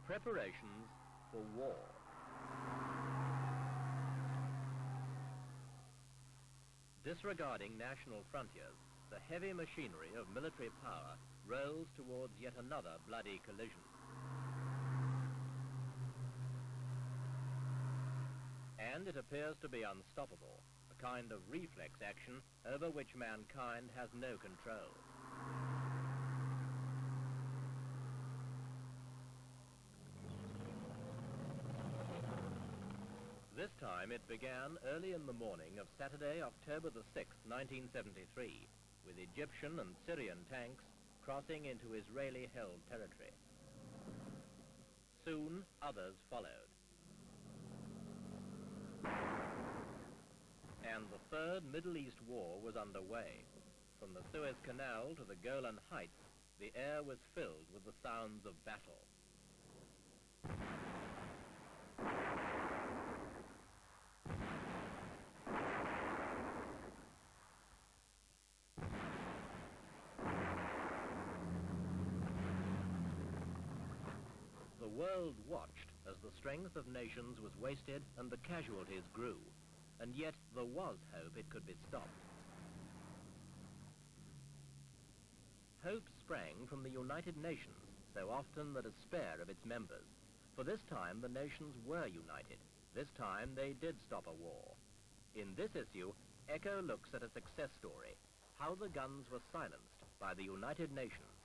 Preparations for war. Disregarding national frontiers, the heavy machinery of military power rolls towards yet another bloody collision. And it appears to be unstoppable, a kind of reflex action over which mankind has no control. This time it began early in the morning of Saturday, October the 6th, 1973, with Egyptian and Syrian tanks crossing into Israeli-held territory. Soon others followed. And the Third Middle East War was underway. From the Suez Canal to the Golan Heights, the air was filled with the sounds of battle. The world watched as the strength of nations was wasted and the casualties grew. And yet there was hope it could be stopped. Hope sprang from the United Nations, so often the despair of its members. For this time the nations were united. This time they did stop a war. In this issue, Echo looks at a success story, how the guns were silenced by the United Nations.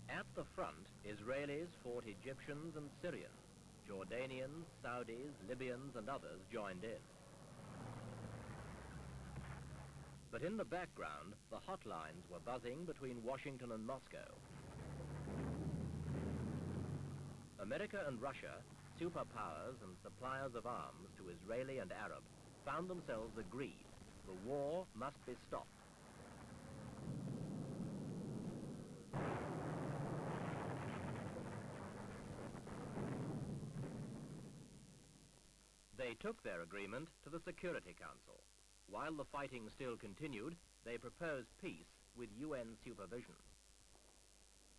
At the front, Israelis fought Egyptians and Syrians. Jordanians, Saudis, Libyans and others joined in. But in the background, the hotlines were buzzing between Washington and Moscow. America and Russia, superpowers and suppliers of arms to Israeli and Arab, found themselves agreed. The war must be stopped. They took their agreement to the Security Council. While the fighting still continued, they proposed peace with UN supervision.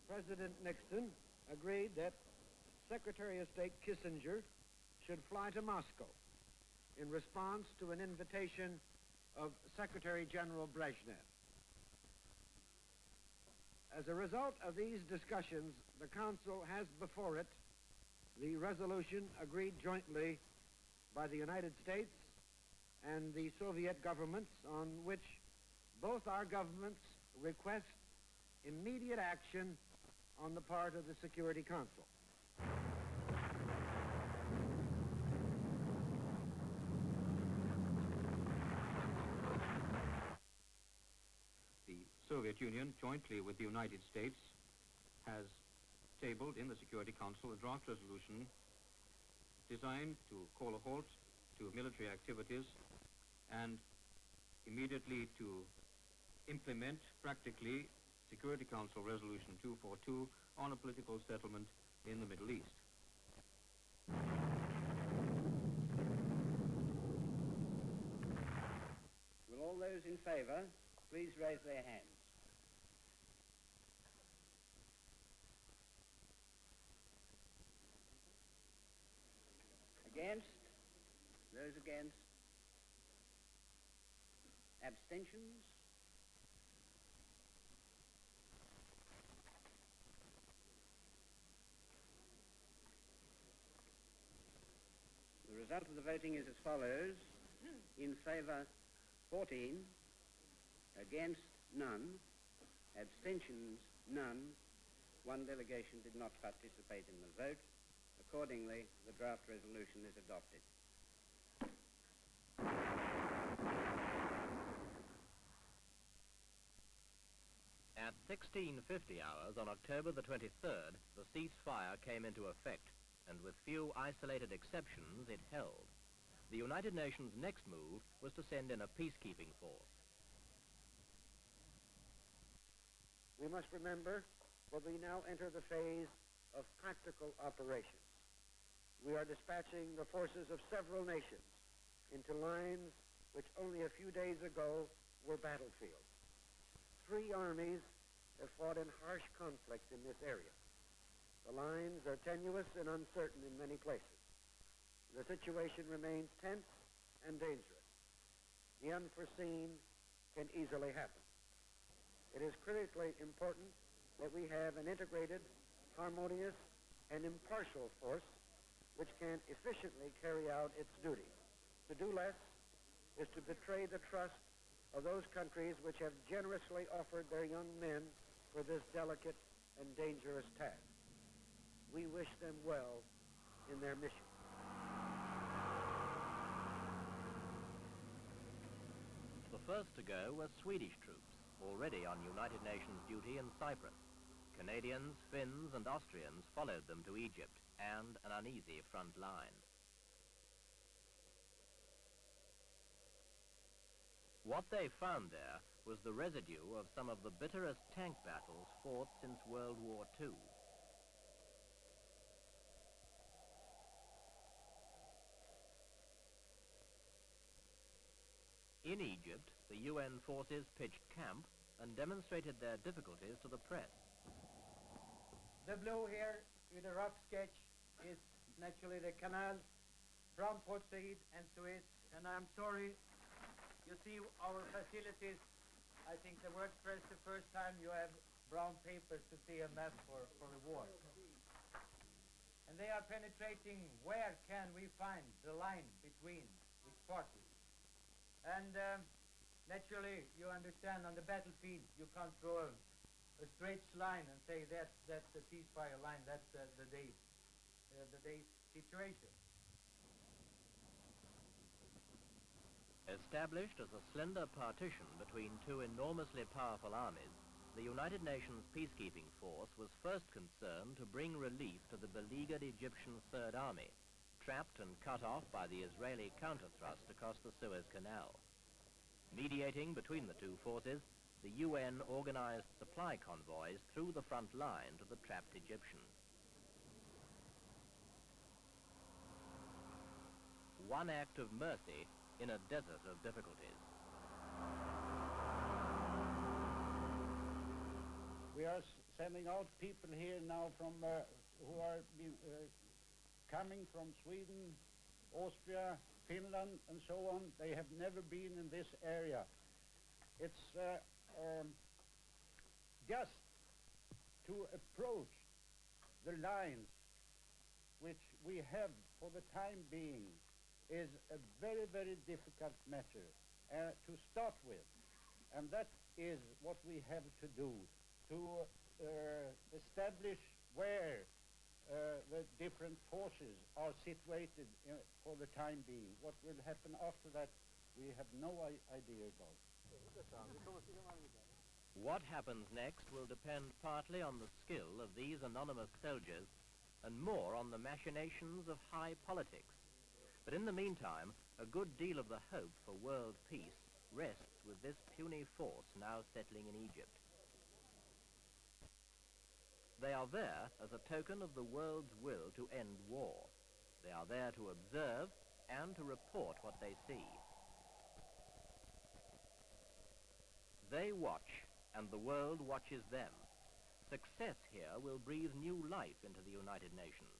President Nixon agreed that Secretary of State Kissinger should fly to Moscow in response to an invitation of Secretary General Brezhnev. As a result of these discussions, the Council has before it the resolution agreed jointly by the United States and the Soviet governments, on which both our governments request immediate action on the part of the Security Council. The Soviet Union, jointly with the United States, has tabled in the Security Council a draft resolution designed to call a halt to military activities and immediately to implement practically Security Council Resolution 242 on a political settlement in the Middle East. Will all those in favor please raise their hands? Against? Those against? Abstentions? The result of the voting is as follows. In favour 14, against none, abstentions none. One delegation did not participate in the vote. Accordingly, the draft resolution is adopted. At 1650 hours on October the 23rd, the ceasefire came into effect, and with few isolated exceptions, it held. The United Nations' next move was to send in a peacekeeping force. We must remember that we now enter the phase of practical operations. We are dispatching the forces of several nations into lines which only a few days ago were battlefields. 3 armies have fought in harsh conflict in this area. The lines are tenuous and uncertain in many places. The situation remains tense and dangerous. The unforeseen can easily happen. It is critically important that we have an integrated, harmonious, and impartial force which can efficiently carry out its duty. To do less is to betray the trust of those countries which have generously offered their young men for this delicate and dangerous task. We wish them well in their mission. The first to go were Swedish troops, already on United Nations duty in Cyprus. Canadians, Finns, and Austrians followed them to Egypt and an uneasy front line. What they found there was the residue of some of the bitterest tank battles fought since World War II. In Egypt, the UN forces pitched camp and demonstrated their difficulties to the press. The blue here with a rough sketch is naturally the canals from Port Said and Suez, and I'm sorry, you see our facilities. I think the word press the first time you have brown papers to see a map for the war. And they are penetrating where can we find the line between which parties. And naturally, you understand on the battlefield, you can't draw a straight line and say that's the ceasefire line, that's the day's situation. Established as a slender partition between 2 enormously powerful armies, the United Nations peacekeeping force was first concerned to bring relief to the beleaguered Egyptian Third Army, trapped and cut off by the Israeli counter-thrust across the Suez Canal. Mediating between the 2 forces, the UN organized supply convoys through the front line to the trapped Egyptians. One act of mercy in a desert of difficulties. We are sending out people here now from who are coming from Sweden, Austria, Finland, and so on. They have never been in this area. It's just to approach the lines which we have for the time being is a very, very difficult matter to start with. And that is what we have to do, to establish where the different forces are situated for the time being. What will happen after that, we have no idea about. What happens next will depend partly on the skill of these anonymous soldiers and more on the machinations of high politics. But in the meantime, a good deal of the hope for world peace rests with this puny force now settling in Egypt. They are there as a token of the world's will to end war. They are there to observe and to report what they see. They watch, and the world watches them. Success here will breathe new life into the United Nations.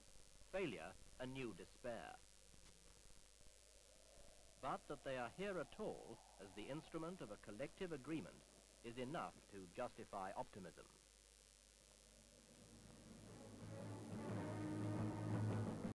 Failure, a new despair. But that they are here at all, as the instrument of a collective agreement, is enough to justify optimism.